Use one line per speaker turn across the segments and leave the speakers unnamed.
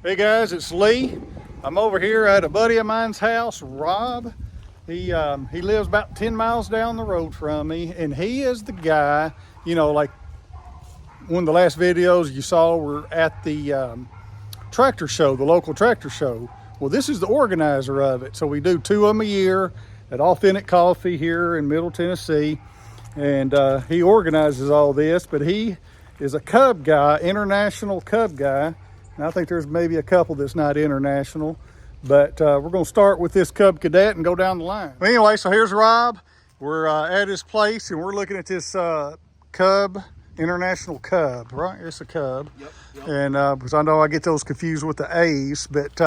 Hey guys, it's Lee. I'm over here at a buddy of mine's house, Rob. He lives about 10 miles down the road from me, and he is the guy, you know, like one of the last videos you saw were at the tractor show, the local tractor show. Well, this is the organizer of it. So we do 2 of them a year at Authentic Coffee here in Middle Tennessee. And he organizes all this, but he is a Cub guy, international Cub guy. And I think there's maybe a couple that's not international, but we're going to start with this Cub Cadet and go down the line. Well, anyway, so here's Rob. We're at his place and we're looking at this Cub, International Cub, right? It's a Cub.
Yep.
And because I know I get those confused with the A's, but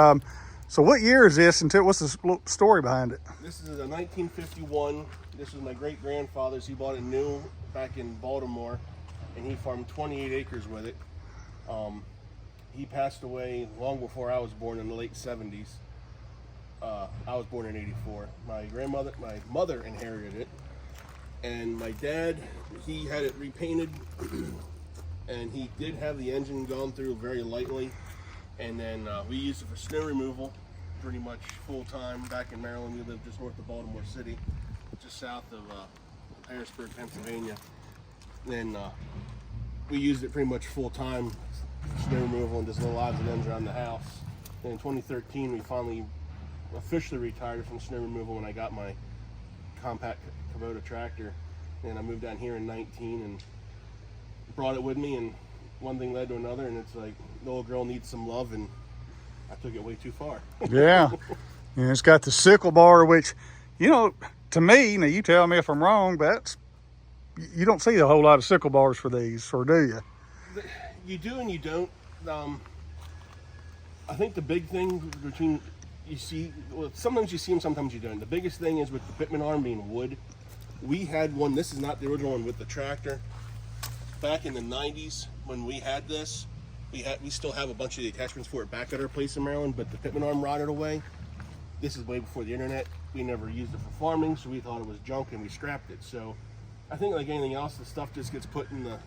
so what year is this? And what's the story behind it?
This is a 1951. This was my great-grandfather's. He bought it new back in Baltimore, and he farmed 28 acres with it. He passed away long before I was born in the late 70s. I was born in 84. My mother inherited it, and my dad, he had it repainted, and he did have the engine gone through very lightly, and then we used it for snow removal pretty much full time. Back in Maryland, we lived just north of Baltimore City, just south of Harrisburg, Pennsylvania. Then we used it pretty much full time, snow removal and just little odds and ends around the house. Then in 2013, we finally officially retired from snow removal when I got my compact Kubota tractor. And I moved down here in 19 and brought it with me, and one thing led to another, and it's like the old girl needs some love, and I took it way too far.
Yeah, and it's got the sickle bar, which, you know, to me, now you tell me if I'm wrong, but you don't see a whole lot of sickle bars for these, or do you?
You do and you don't. I think the big thing between, you see, well, sometimes you see them, sometimes you don't. The biggest thing is with the pitman arm being wood. We had one, this is not the original one with the tractor. Back in the 90s when we had this, we still have a bunch of the attachments for it back at our place in Maryland, but the pitman arm rotted away. This is way before the internet. We never used it for farming, so we thought it was junk and we scrapped it. So I think like anything else, the stuff just gets put in the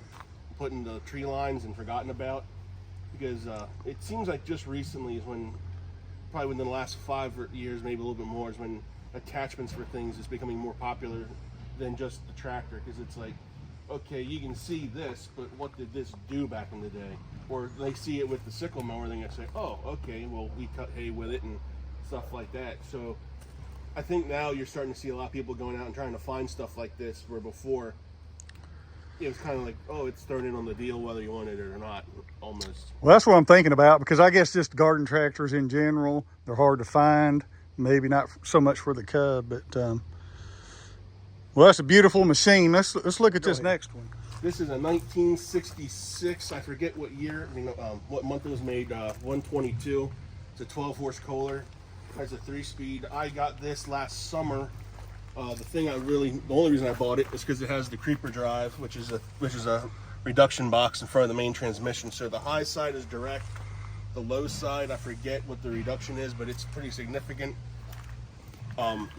tree lines and forgotten about, because it seems like just recently is when, probably within the last 5 years, maybe a little bit more, is when attachments for things is becoming more popular than just the tractor, because it's like, okay, you can see this, but what did this do back in the day? Or they see it with the sickle mower, they're gonna say, oh, okay, well, we cut hay with it and stuff like that. So I think now you're starting to see a lot of people going out and trying to find stuff like this, where before it was kind of like, oh, it's thrown in on the deal whether you wanted it or not, almost.
Well, that's what I'm thinking about, because I guess just garden tractors in general, they're hard to find. Maybe not so much for the Cub, but well, that's a beautiful machine. Let's look at this next one.
This is a 1966. I forget what year, what month it was made. 122. It's a 12-horse Kohler. Has a 3-speed. I got this last summer. The only reason I bought it is because it has the creeper drive, which is a reduction box in front of the main transmission. So the high side is direct. The low side, I forget what the reduction is, but it's pretty significant.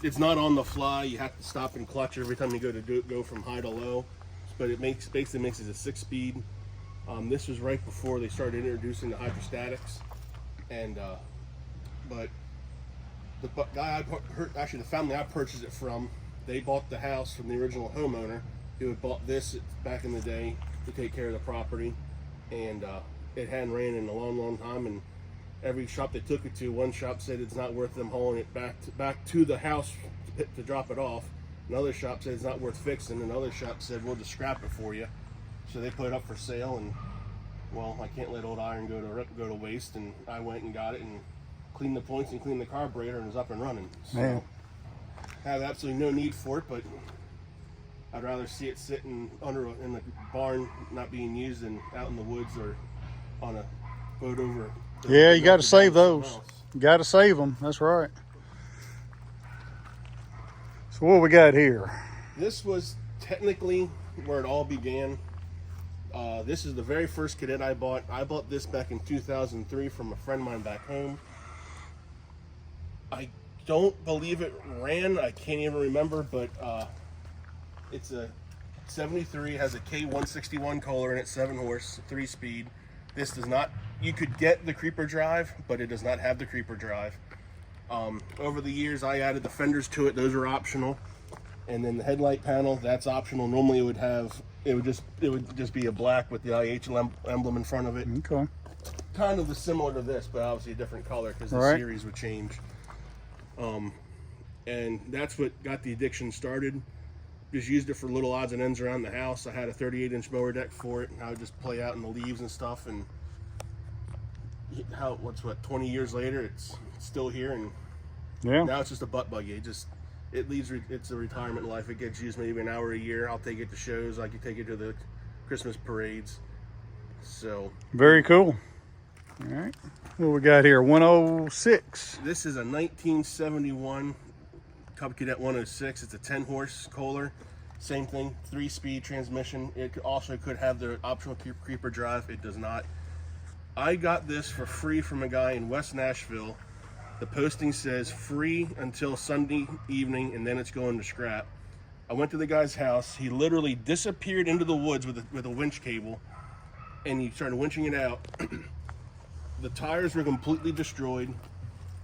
It's not on the fly. You have to stop and clutch every time you go from high to low. But it basically makes it a 6-speed. This was right before they started introducing the hydrostatics, and but the guy the family I purchased it from, they bought the house from the original homeowner who had bought this back in the day to take care of the property, and it hadn't ran in a long time. And every shop they took it to, one shop said it's not worth them hauling it back to the house to drop it off. Another shop said it's not worth fixing. Another shop said we'll just scrap it for you. So they put it up for sale, and well, I can't let old iron go to waste. And I went and got it and cleaned the points and cleaned the carburetor, and it was up and running. So
Man.
I have absolutely no need for it, but I'd rather see it sitting in the barn not being used than out in the woods or on a boat over.
Yeah, you got to save those. You got to save them. That's right. So what we got here?
This was technically where it all began. This is the very first Cadet I bought. I bought this back in 2003 from a friend of mine back home. I don't believe it ran. I can't even remember, but it's a 73, has a K161 Kohler in it, 7-horse, 3-speed. This does not You could get the creeper drive, but it does not have the creeper drive. Over the years, I added the fenders to it. Those are optional. And then the headlight panel, that's optional. Normally it would just be a black with the IH emblem in front of it.
Okay.
Kind of similar to this, but obviously a different color because the series would change. And that's what got the addiction started. Just used it for little odds and ends around the house. I had a 38-inch mower deck for it, and I would just play out in the leaves and stuff. And 20 years later, it's still here, and now it's just a butt buggy. It's a retirement life. It gets used maybe an hour a year. I'll take it to shows. I can take it to the Christmas parades. So
very cool. All right, what we got here? 106.
This is a 1971 Cub Cadet 106. It's a 10-horse Kohler. Same thing, 3-speed transmission. It also could have the optional creeper drive. It does not. I got this for free from a guy in West Nashville. The posting says free until Sunday evening, and then it's going to scrap. I went to the guy's house. He literally disappeared into the woods with a winch cable, and he started winching it out. The tires were completely destroyed.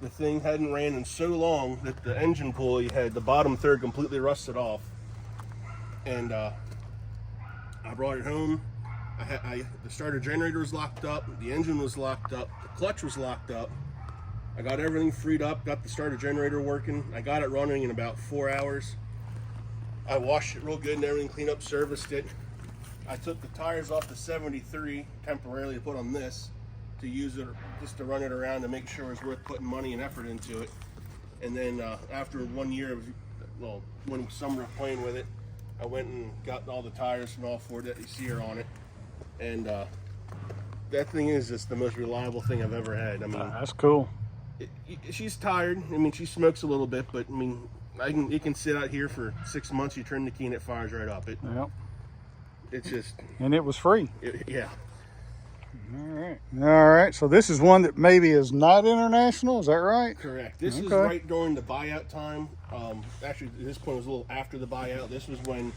The thing hadn't ran in so long that the engine pulley had the bottom third completely rusted off. And I brought it home. The starter generator was locked up. The engine was locked up. The clutch was locked up. I got everything freed up, got the starter generator working. I got it running in about 4 hours. I washed it real good and everything, cleaned up, serviced it. I took the tires off the 73 temporarily to put on this, to use it, just to run it around to make sure it's worth putting money and effort into it. And then after 1 year of, one summer of playing with it, I went and got all the tires from all four that you see here on it. And that thing is just the most reliable thing I've ever had. I mean,
that's cool.
She's tired. I mean, she smokes a little bit, but I mean, it can sit out here for 6 months. You turn the key and it fires right up. It's just. And
it was free.
Yeah.
All right. So this is one that maybe is not international. Is that right?
Correct. This is right during the buyout time. Actually, at this point, it was a little after the buyout. This was when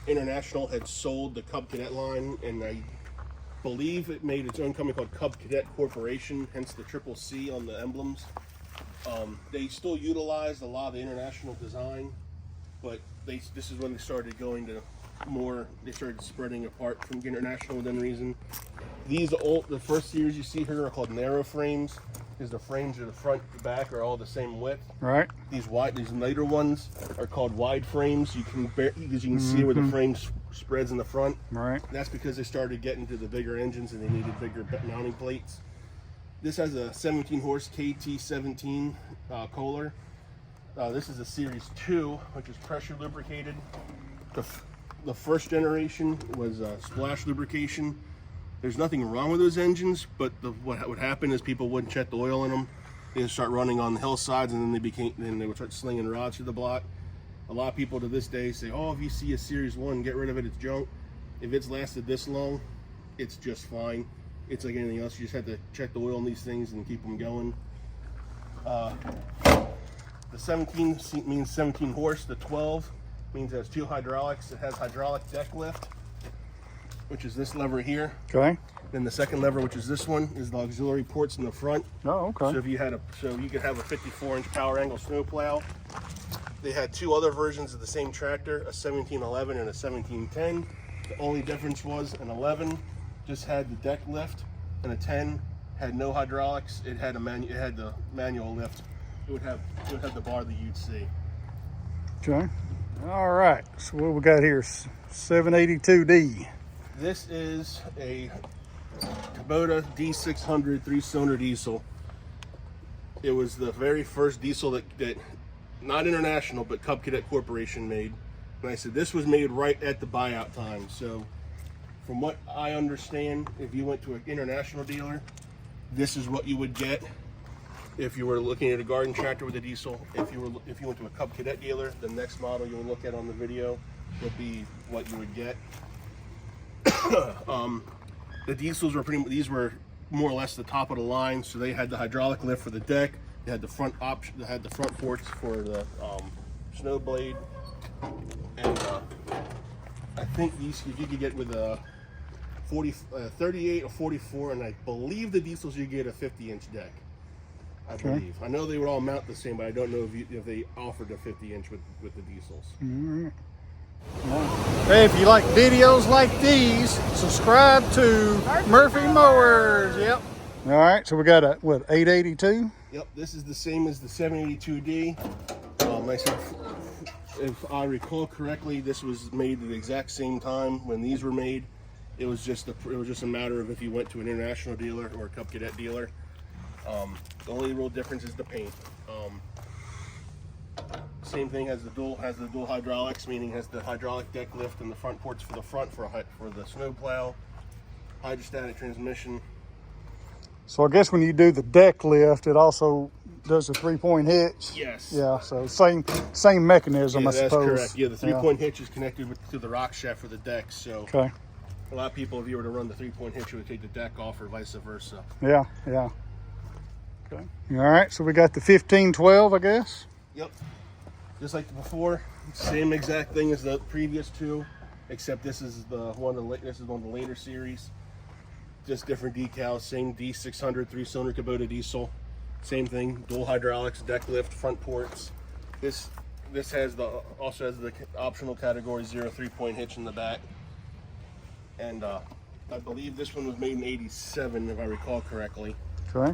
International had sold the Cub Cadet line, and I believe it made its own company called Cub Cadet Corporation, hence the triple C on the emblems. They still utilized a lot of the International design, but this is when they started going to more, they started spreading apart from International within reason. The first series you see here are called narrow frames, because the frames of the front and back are all the same width.
Right.
These later ones are called wide frames. You can see where the frame spreads in the front.
Right.
That's because they started getting to the bigger engines and they needed bigger mounting plates. This has a 17-horse KT17 Kohler. This is a Series 2, which is pressure lubricated. The first generation was splash lubrication. There's nothing wrong with those engines, but what would happen is people wouldn't check the oil in them. They'd start running on the hillsides, and then they would start slinging rods through the block. A lot of people to this day say, "Oh, if you see a Series 1, get rid of it. It's junk." If it's lasted this long, it's just fine. It's like anything else. You just have to check the oil in these things and keep them going. The 17 means 17 horse. The 12 means it has 2 hydraulics. It has hydraulic deck lift, which is this lever here.
Okay.
Then the second lever, which is this one, is the auxiliary ports in the front.
Oh, okay.
So you could have a 54-inch power angle snowplow. They had 2 other versions of the same tractor, a 1711 and a 1710. The only difference was an 11 just had the deck lift, and a 10 had no hydraulics. It had the manual lift. It would have the bar that you'd see.
Okay. All right. So what we got here? 782D.
This is a Kubota D600 3-cylinder diesel. It was the very first diesel that not International, but Cub Cadet Corporation made. And I said this was made right at the buyout time. So from what I understand, if you went to an International dealer, this is what you would get. If you were looking at a garden tractor with a diesel, if you went to a Cub Cadet dealer, the next model you would look at on the video would be what you would get. The diesels were these were more or less the top of the line, so they had the hydraulic lift for the deck. They had the front option. They had the front ports for the snow blade, and I think these you could get with a 38 or 44, and I believe the diesels you get a 50-inch deck. I believe. I know they would all mount the same, but I don't know if they offered a 50-inch with the diesels.
Hey, if you like videos like these, subscribe to Murphy Mowers. Yep. All right, so we got a, what, 882?
Yep, this is the same as the 782D. Like I said, if I recall correctly, this was made at the exact same time when these were made. It was just a matter of if you went to an international dealer or a Cub Cadet dealer. The only real difference is the paint. Same thing, has the dual hydraulics, meaning has the hydraulic deck lift and the front ports for the front for the snow plow, hydrostatic transmission.
So I guess when you do the deck lift, it also does the 3-point hitch.
Yes.
Yeah. So same mechanism,
Yeah,
I suppose.
That's correct. Yeah, the 3-point hitch is connected to the rock shaft for the deck. So
okay.
A lot of people, if you were to run the 3-point hitch, you would take the deck off, or vice versa.
Yeah. Yeah. Okay. All right. So we got the 1512, I guess.
Yep. Just like before, same exact thing as the previous two, except this is one of the later series. Just different decals, same D600 3-cylinder Kubota diesel, same thing, dual hydraulics, deck lift, front ports. This also has the optional category 0 3-point hitch in the back, and I believe this one was made in '87 if I recall correctly.
Okay.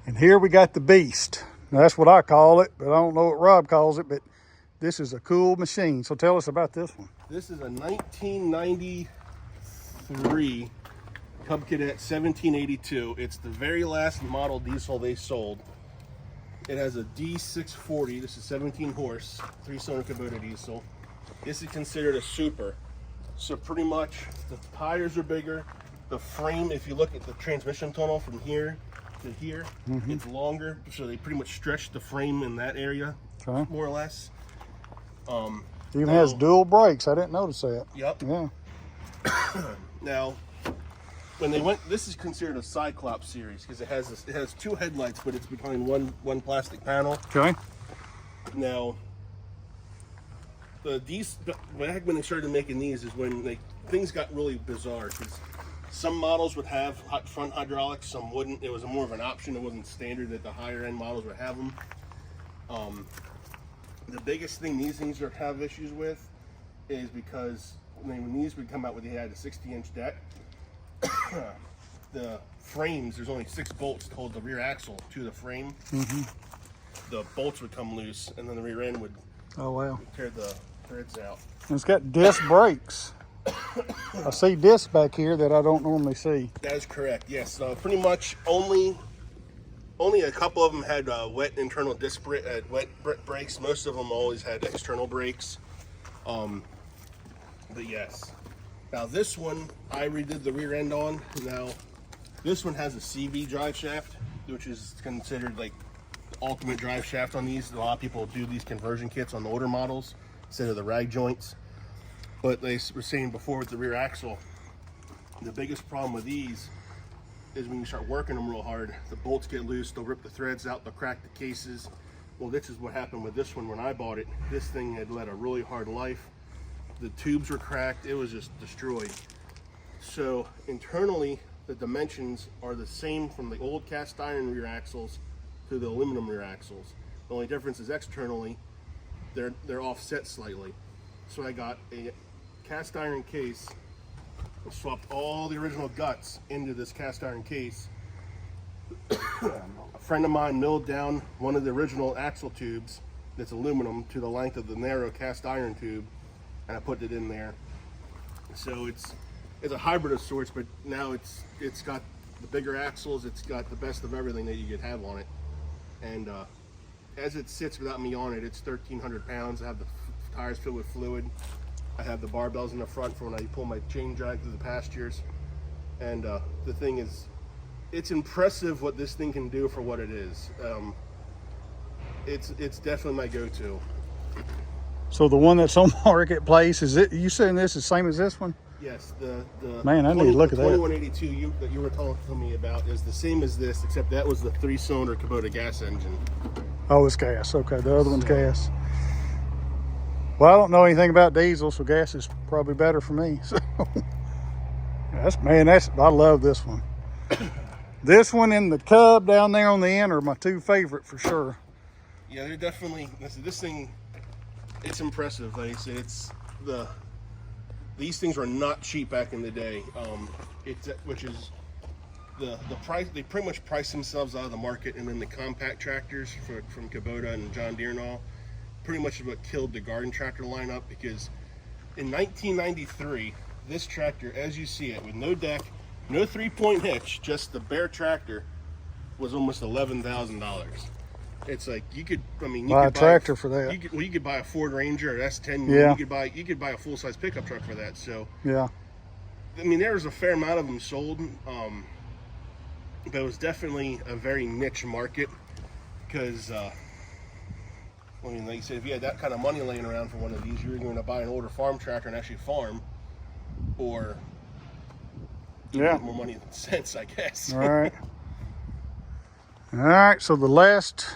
And here we got the Beast. Now, that's what I call it, but I don't know what Rob calls it, but this is a cool machine. So tell us about this one.
This is a 1993 Cub Cadet 1782. It's the very last model diesel they sold. It has a D640. This is 17 horse, 3-cylinder Kubota diesel. This is considered a super. So pretty much the tires are bigger. The frame, if you look at the transmission tunnel from here to here, it's longer, so they pretty much stretch the frame in that area, more or less.
It even has dual brakes. I didn't notice that.
Yep.
Yeah.
Now, when they went, this is considered a Cyclops series because it has 2 headlights, but it's behind one plastic panel.
Okay.
Now, back when they started making these is when things got really bizarre, because some models would have front hydraulics, some wouldn't. It was more of an option. It wasn't standard that the higher end models would have them. The biggest thing these things have issues with is because when these would come out, when they had a 60-inch deck, the frames, there's only 6 bolts to hold the rear axle to the frame. The bolts would come loose, and then the rear end would tear the threads out. And
it's got disc brakes. I see discs back here that I don't normally see.
That is correct, yes. Pretty much only a couple of them had wet internal disc brakes. Most of them always had external brakes. But yes. Now this one, I redid the rear end on. Now this one has a CV drive shaft, which is considered like ultimate drive shaft on these. A lot of people do these conversion kits on the older models instead of the rag joints. But they were saying before with the rear axle, the biggest problem with these is when you start working them real hard, the bolts get loose, they'll rip the threads out, they'll crack the cases. Well, this is what happened with this one when I bought it. This thing had led a really hard life. The tubes were cracked, it was just destroyed. So internally, the dimensions are the same from the old cast iron rear axles to the aluminum rear axles. The only difference is externally, they're offset slightly. So I got a cast iron case, I swapped all the original guts into this cast iron case. A friend of mine milled down one of the original axle tubes that's aluminum to the length of the narrow cast iron tube, and I put it in there. So it's a hybrid of sorts, but now it's got the bigger axles, it's got the best of everything that you could have on it. And as it sits without me on it, it's 1,300 pounds. I have the tires filled with fluid. I have the barbells in the front for when I pull my chain drag through the pastures. And the thing is, it's impressive what this thing can do for what it is. It's definitely my go-to.
So the one that's on Marketplace, is it? You saying this is the same as this one?
Yes, the
man, I need to look at that.
2182 that you were telling me about is the same as this, except that was the 3-cylinder Kubota gas engine.
Oh, it's gas. Okay, the other one's gas. Well, I don't know anything about diesel, so gas is probably better for me. So I love this one. This one and the Cub down there on the end are my two favorite for sure.
Yeah, they're definitely, this thing, it's impressive. Like I said, these things were not cheap back in the day. Which is the price, they pretty much price themselves out of the market, and then the compact tractors from Kubota and John Deere and all, pretty much is what killed the garden tractor lineup, because in 1993, this tractor, as you see it, with no deck, no 3-point hitch, just the bare tractor, was almost $11,000. It's like you could
buy a tractor for that.
You could buy a Ford Ranger or S10.
Yeah.
You could buy a full size pickup truck for that. So
yeah,
I mean, there was a fair amount of them sold, but it was definitely a very niche market because. I mean, like you said, if you had that kind of money laying around for one of these, you were going to buy an older farm tractor and actually farm, or get more money than sense, I guess.
All right. All right. So the last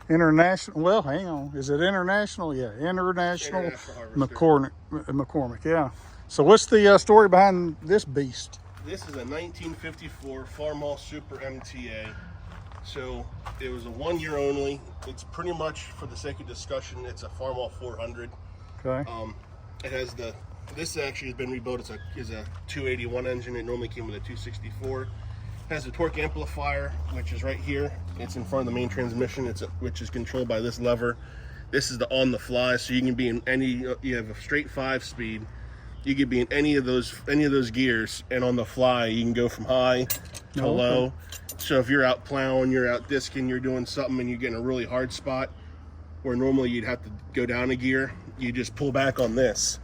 international. Well, hang on. Is it international? Yeah, international McCormick. Yeah. So what's the story behind this beast?
This is a 1954 Farmall Super MTA. So it was a 1 year only. It's pretty much, for the sake of discussion, it's a Farmall 400.
Okay.
It has this actually has been rebuilt. It's a 281 engine. It normally came with a 264. It has a torque amplifier, which is right here. It's in front of the main transmission. Which is controlled by this lever. This is the on the fly, so you can be in any. You have a straight 5-speed. You could be in any of those gears, and on the fly you can go from high to low. So if you're out plowing, you're out disking, you're doing something, and you get in a really hard spot where normally you'd have to go down a gear, you just pull back on this,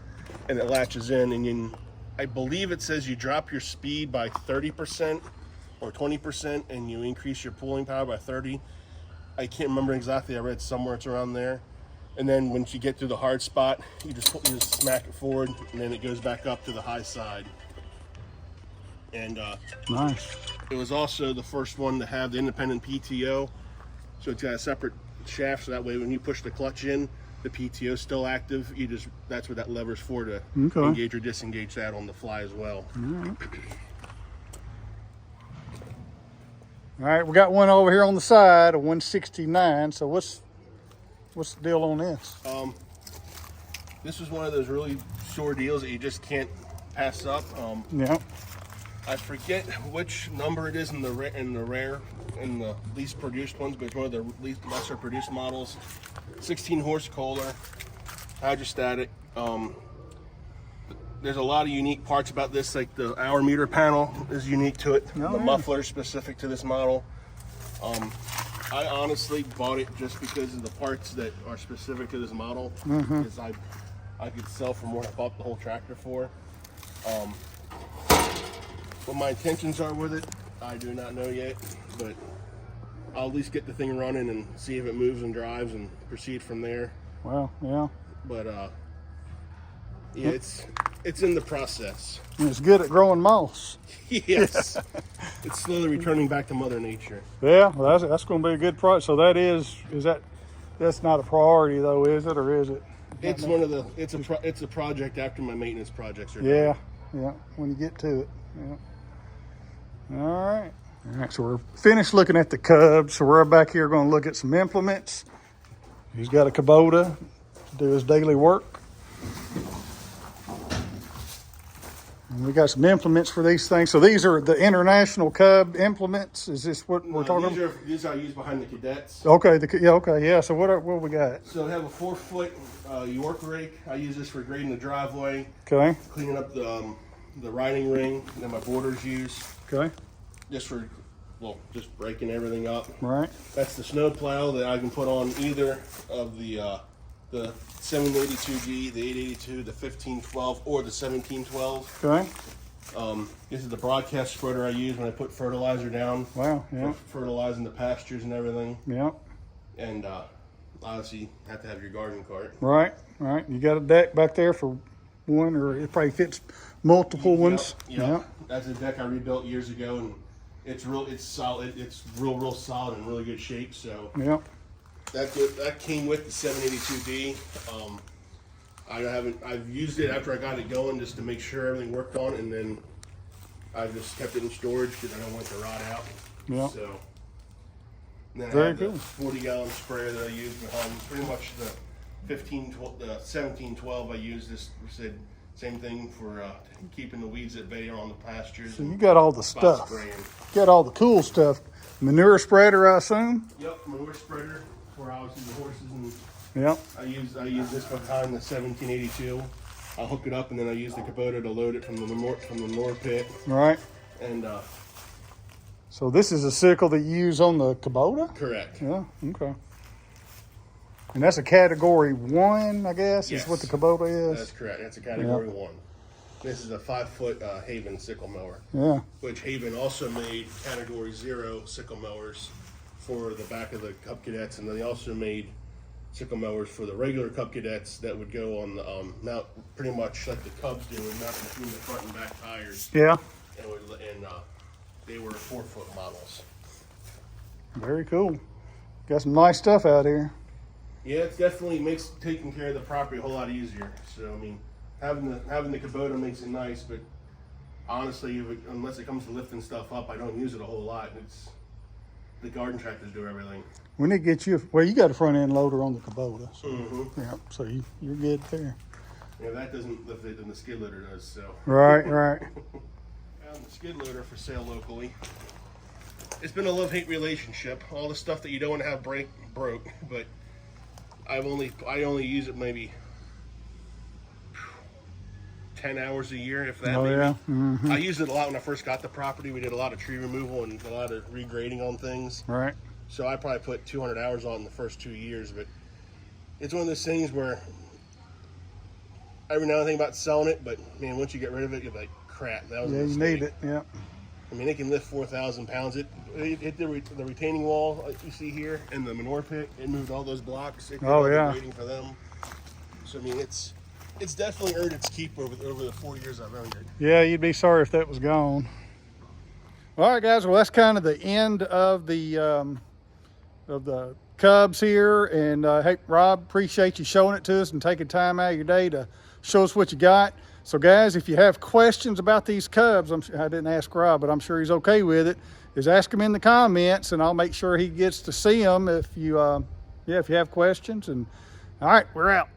and it latches in. And I believe it says you drop your speed by 30% or 20%, and you increase your pulling power by 30. I can't remember exactly. I read somewhere it's around there. And then once you get to the hard spot, you just smack it forward, and then it goes back up to the high side. And
nice.
It was also the first one to have the independent PTO, so it's got a separate shaft, so that way when you push the clutch in, the PTO is still active. That's what that lever's for, to engage or disengage that on the fly as well.
All right, we got one over here on the side, a 169. So what's the deal on this?
This was one of those really sore deals that you just can't pass up.
Yeah.
I forget which number it is in the least produced ones, but it's one of the lesser produced models. 16 horse Kohler, hydrostatic. There's a lot of unique parts about this, like the hour meter panel is unique to it. The muffler is specific to this model. I honestly bought it just because of the parts that are specific to this model, because I could sell for more than I bought the whole tractor for. What my intentions are with it, I do not know yet, but I'll at least get the thing running and see if it moves and drives and proceed from there.
Well, yeah.
But yeah, it's in the process.
And it's good at growing moss.
Yes. It's slowly returning back to Mother Nature.
Yeah, well, that's going to be a good project. So that's not a priority though, is it, or is it?
It's one of the. It's a project after my maintenance projects are done.
Yeah. When you get to it. Yeah. All right. So we're finished looking at the Cub. So we're back here going to look at some implements. He's got a Kubota to do his daily work. And we got some implements for these things. So these are the international Cub implements. Is this what we're talking about?
These are used behind the cadets.
Okay. Yeah. So what we got?
So I have a 4-foot York rake. I use this for grading the driveway.
Okay.
Cleaning up the riding ring that my boarders use.
Okay.
Just breaking everything up.
Right.
That's the snow plow that I can put on either of the 782D, the 882, the 1512, or the 1712.
Okay.
This is the broadcast spreader I use when I put fertilizer down.
Wow. Yeah.
For fertilizing the pastures and everything.
Yeah.
And obviously, you have to have your garden cart.
Right. You got a deck back there for one, or it probably fits multiple ones.
Yeah. That's a deck I rebuilt years ago, and it's solid. It's real solid and really good shape. So
yeah.
that came with the 782D. I've used it after I got it going just to make sure everything worked on it, and then I just kept it in storage because I don't want it to rot out.
Yeah.
So. And then
Very
I have
cool.
the 40-gallon sprayer that I use behind. Pretty much the 1712 I use this. Said same thing for keeping the weeds at bay on the pastures.
So you got all the stuff.
Spraying.
Got all the cool stuff. Manure spreader, I assume.
Yep, manure spreader for obviously the horses, and
Yep.
I use this behind the 1782. I'll hook it up, and then I use the Kubota to load it from the manure pit.
Right.
And
so this is a sickle that you use on the Kubota?
correct.
Yeah, okay. And that's a category 1, I guess,
Yes.
is what the Kubota is?
That's correct. That's a category 1. This is a 5-foot Haven sickle mower,
Yeah.
which Haven also made category 0 sickle mowers for the back of the Cub Cadets, and then they also made sickle mowers for the regular Cub Cadets that would go on the mount, pretty much like the Cubs do, and mount between the front and back tires.
Yeah.
And they were 4-foot models.
Very cool. Got some nice stuff out here.
Yeah, it definitely makes taking care of the property a whole lot easier. So I mean, having the Kubota makes it nice, but honestly, unless it comes to lifting stuff up, I don't use it a whole lot. It's the garden tractors do everything.
We need to get you, well, you got a front end loader on the Kubota. So,
Mm-hmm.
yeah, so you're good there.
Yeah, that doesn't lift it than the skid loader does. So
Right, right.
found the skid loader for sale locally. It's been a love-hate relationship. All the stuff that you don't want to have broke, but I only use it maybe 10 hours a year, if that.
Oh,
maybe.
yeah. Mm-hmm.
I used it a lot when I first got the property. We did a lot of tree removal and a lot of regrading on things.
Right.
So I probably put 200 hours on it in the first 2 years, but it's one of those things where every now and then think about selling it, but man, once you get rid of it, you're like, crap, that was a
Yeah, you
mistake.
need it. Yeah.
I mean, it can lift 4,000 pounds. It hit the retaining wall you see here and the manure pit. It moved all those blocks. It did all the
yeah.
grading for them. So I mean, it's definitely earned its keep over the 4 years I've owned it.
Yeah, you'd be sorry if that was gone. All right, guys. Well, that's kind of the end of the Cubs here. And hey, Rob, appreciate you showing it to us and taking time out of your day to show us what you got. So, guys, if you have questions about these Cubs, I didn't ask Rob, but I'm sure he's okay with it. Is ask him in the comments, and I'll make sure he gets to see them if you have questions. And all right, we're out.